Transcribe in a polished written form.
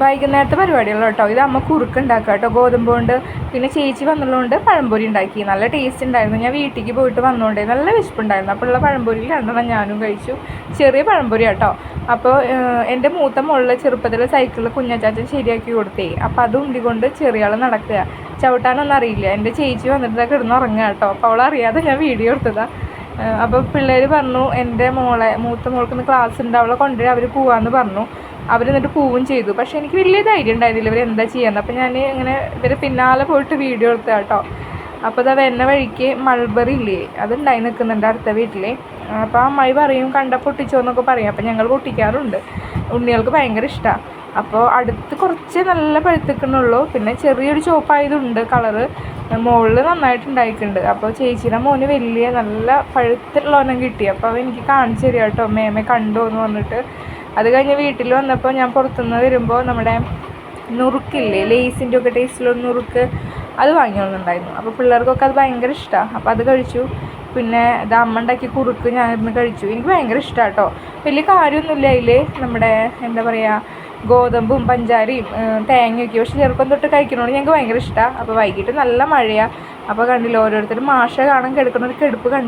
വൈകുന്നേരത്തെ പരിപാടികൾ കേട്ടോ. ഇത് അമ്മ കുറുക്കുണ്ടാക്കുക കേട്ടോ, ഗോതമ്പ് കൊണ്ട്. പിന്നെ ചേച്ചി വന്നുള്ളതുകൊണ്ട് പഴംപൊരി ഉണ്ടാക്കി. നല്ല ടേസ്റ്റ് ഉണ്ടായിരുന്നു. ഞാൻ വീട്ടിലേക്ക് പോയിട്ട് വന്നുകൊണ്ടേ നല്ല വിശപ്പുണ്ടായിരുന്നു. അപ്പോൾ ഉള്ള പഴംപൊരിയിൽ 2 ഞാനും കഴിച്ചു. ചെറിയ പഴംപൊരി കേട്ടോ. അപ്പോൾ എൻ്റെ മൂത്ത മുകളിൽ ചെറുപ്പത്തിൽ സൈക്കിളിൽ കുഞ്ഞച്ചാച്ചൻ ശരിയാക്കി കൊടുത്തേ. അപ്പോൾ അത് ഉണ്ടിക്കൊണ്ട് ചെറിയ ആൾ നടക്കുക. ചവിട്ടാനൊന്നും അറിയില്ല. എൻ്റെ ചേച്ചി വന്നിട്ട് കിടന്നുറങ്ങുക കേട്ടോ. അപ്പോൾ അവളറിയാതെ ഞാൻ വീഡിയോ എടുത്തതാണ്. അപ്പോൾ പിള്ളേർ പറഞ്ഞു എൻ്റെ മൂത്ത മോൾക്കൊന്ന് ക്ലാസ് ഉണ്ട്, അവളെ കൊണ്ടുവരാൻ അവർ പോവാമെന്ന് പറഞ്ഞു. അവരെന്നിട്ട് പോവുകയും ചെയ്തു. പക്ഷേ എനിക്ക് വലിയ ധൈര്യം ഉണ്ടായിരുന്നില്ല ഇവരെന്താ ചെയ്യാന്ന്. അപ്പോൾ ഞാൻ ഇങ്ങനെ ഇവർ പിന്നാലെ പോയിട്ട് വീഡിയോ എടുത്ത കേട്ടോ. അപ്പോൾ അത് വരുന്ന വഴിക്ക് മൾബറി ഇല്ലേ, അതുണ്ടായി നിൽക്കുന്നുണ്ട് അടുത്ത വീട്ടിൽ. അപ്പോൾ അമ്മായി പറയും കണ്ട പൊട്ടിച്ചോ എന്നൊക്കെ പറയും. അപ്പോൾ ഞങ്ങൾ പൊട്ടിക്കാറുണ്ട്. ഉണ്ണികൾക്ക് ഭയങ്കര ഇഷ്ടമാണ്. അപ്പോൾ അടുത്ത് കുറച്ച് നല്ല പഴുത്തിക്കുന്നുള്ളൂ. പിന്നെ ചെറിയൊരു ചുവപ്പായതുണ്ട് കളറ്. മുകളിൽ നന്നായിട്ടുണ്ടായിട്ടുണ്ട്. അപ്പോൾ ചേച്ചിയുടെ മോന് വലിയ നല്ല പഴുത്തുള്ളവനം കിട്ടി. അപ്പോൾ അവൻ എനിക്ക് കാണിച്ചു തരിക കേട്ടോ, മേമ കണ്ടോ എന്ന് പറഞ്ഞിട്ട്. അത് കഴിഞ്ഞ് വീട്ടിൽ വന്നപ്പോൾ ഞാൻ പുറത്തുനിന്ന് വരുമ്പോൾ നമ്മുടെ നുറുക്കില്ലേ, ലേസിൻ്റെ ഒക്കെ ടേസ്റ്റിലുള്ള നുറുക്ക്, അത് വാങ്ങിക്കൊണ്ടുണ്ടായിരുന്നു. അപ്പോൾ പിള്ളേർക്കൊക്കെ അത് ഭയങ്കര ഇഷ്ടമാണ്. അപ്പോൾ അത് കഴിച്ചു. പിന്നെ ഇത് അമ്മ ഉണ്ടാക്കി കുറുക്ക് ഞാനിരുന്ന് കഴിച്ചു. എനിക്ക് ഭയങ്കര ഇഷ്ടമാണ് കേട്ടോ. വലിയ കാര്യമൊന്നുമില്ല അതിൽ, നമ്മുടെ എന്താ പറയുക, ഗോതമ്പും പഞ്ചാരയും തേങ്ങയൊക്കെ. പക്ഷെ ചെറുപ്പം തൊട്ട് കഴിക്കണോണ്ട് ഞങ്ങൾക്ക് ഭയങ്കര ഇഷ്ടമാണ്. അപ്പോൾ വൈകിട്ട് നല്ല മഴയാണ്. അപ്പോൾ കണ്ടില്ല ഓരോരുത്തരും മാഷ കാണാൻ കിടക്കുന്ന ഒരു കെടുപ്പ് കണ്ടോ.